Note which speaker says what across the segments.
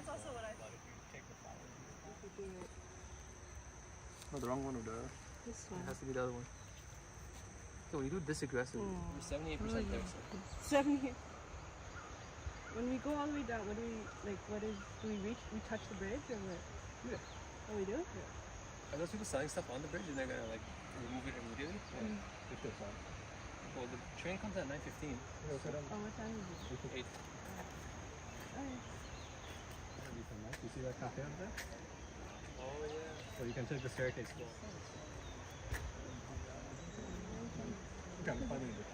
Speaker 1: also what I
Speaker 2: But if you take the flowers,
Speaker 3: Oh, the wrong one or the...
Speaker 4: This
Speaker 3: It
Speaker 4: one.
Speaker 3: has to be the other one. So when you do this aggressive,
Speaker 2: you're 78% there. So
Speaker 4: 70. When we go all the way down, what do we like? What is? Do we reach? We touch the bridge or what?
Speaker 2: yeah.
Speaker 4: Oh, we do.
Speaker 2: Are those people selling stuff on the bridge and they're gonna like remove it immediately?
Speaker 3: if there's one.
Speaker 2: Well, the train comes at 9:15.
Speaker 4: Oh, what time is it?
Speaker 2: 8.
Speaker 4: Oh, yeah.
Speaker 3: That'd be so nice. You see that cafe up there?
Speaker 2: Oh yeah.
Speaker 3: So you can take the staircase. Okay, I'm finding it.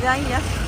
Speaker 4: Yeah, yeah.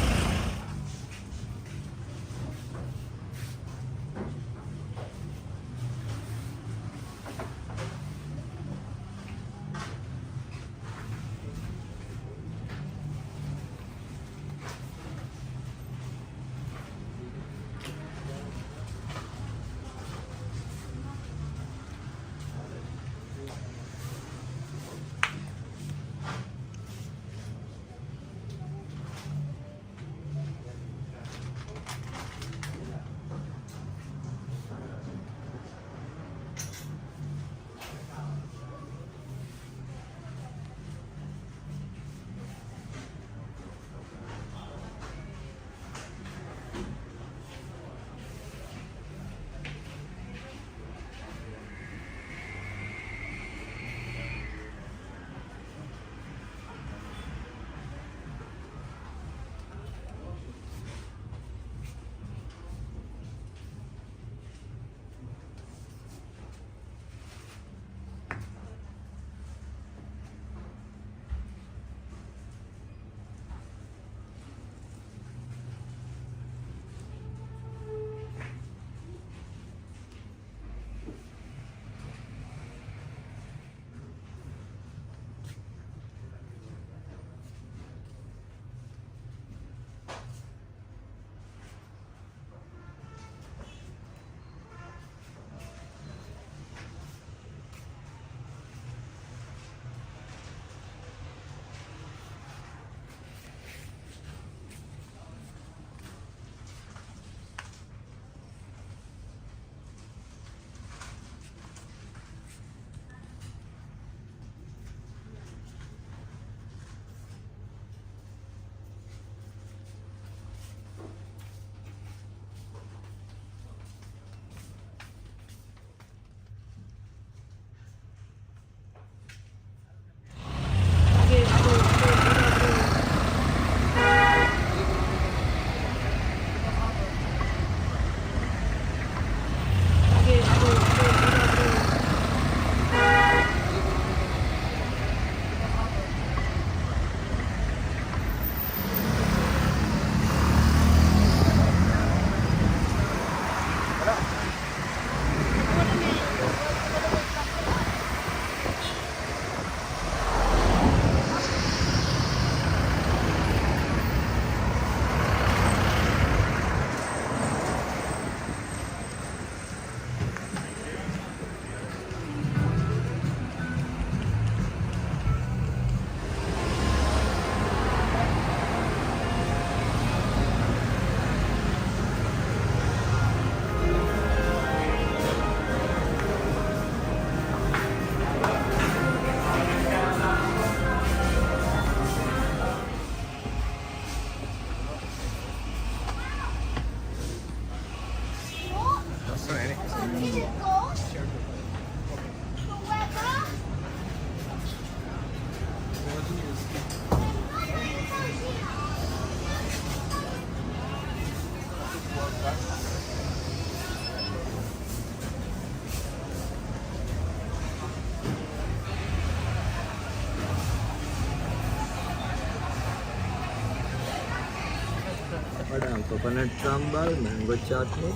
Speaker 1: coconut sambal, mango chutney,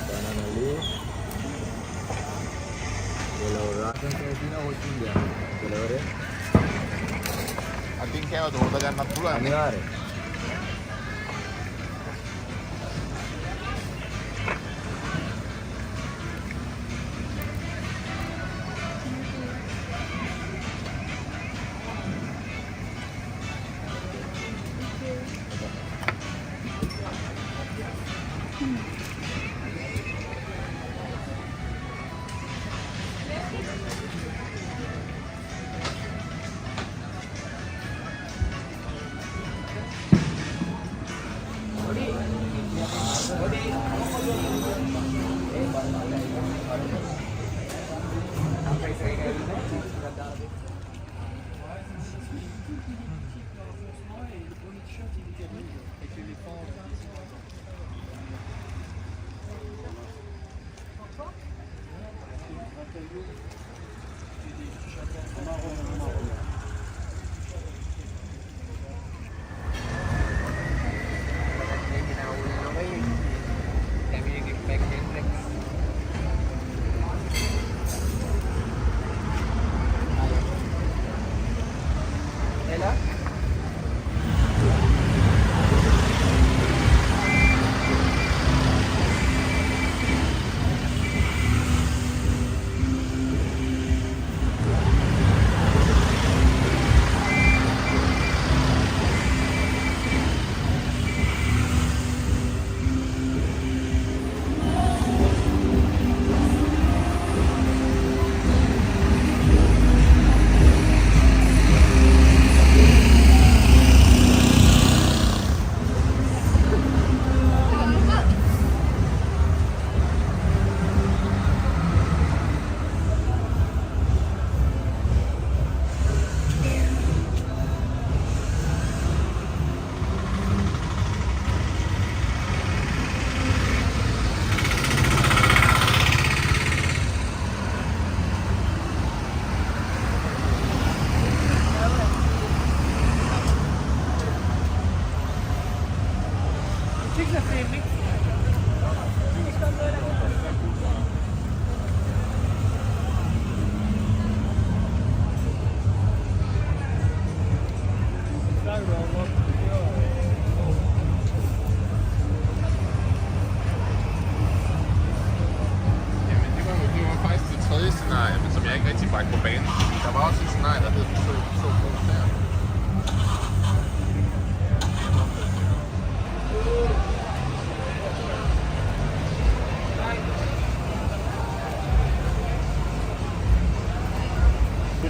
Speaker 1: banana leaf, yellow rice and තියෙනවා හොත් India. කෙලවර
Speaker 5: අතින් කෑවද හොද ගන්නත් පුළුවන්.
Speaker 1: අනිවාර්යයෙන්.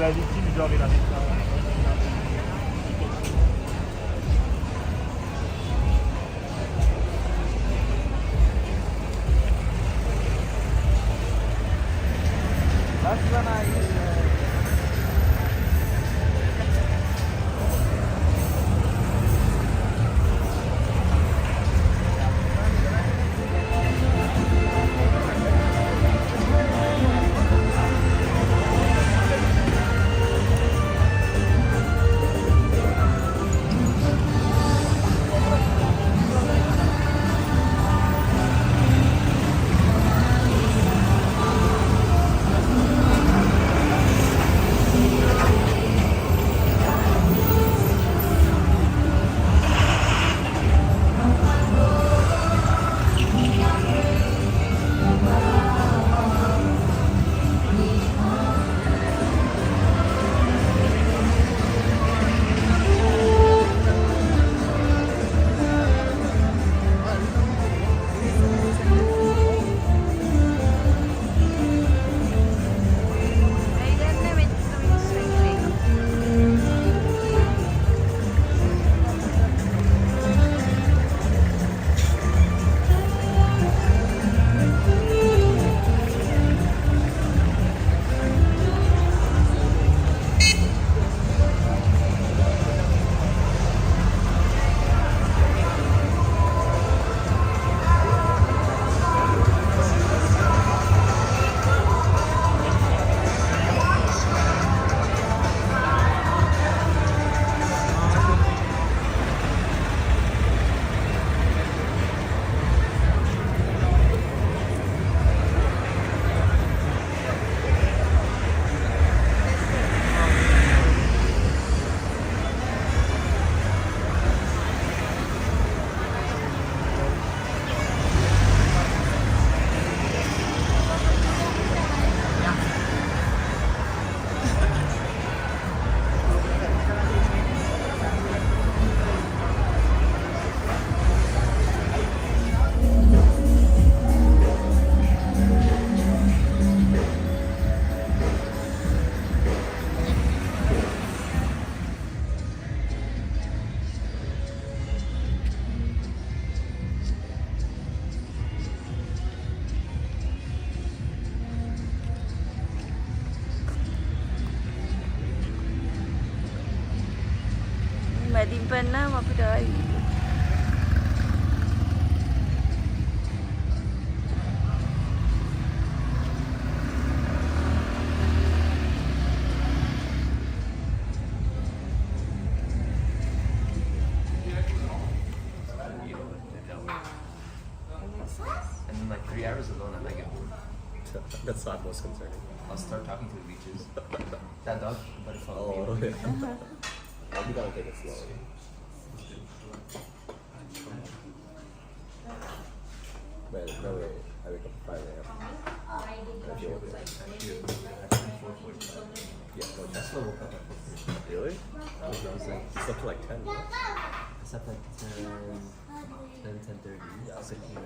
Speaker 6: La victime giochi la vita.
Speaker 5: Timpan na, mapiday.
Speaker 2: And then like 3 hours alone, I might get bored. That's not most concerning. I'll start talking to the beaches. That dog, but it's all me.
Speaker 7: We gotta take it slowly. Man, no way. I wake up at 5 a.m. I feel okay. Yeah, no,
Speaker 2: Tesla woke up at 4:30.
Speaker 7: really?
Speaker 2: I was like,
Speaker 7: It's up to like 10. Right?
Speaker 2: I slept like 10:30. I was like, 8 a.m.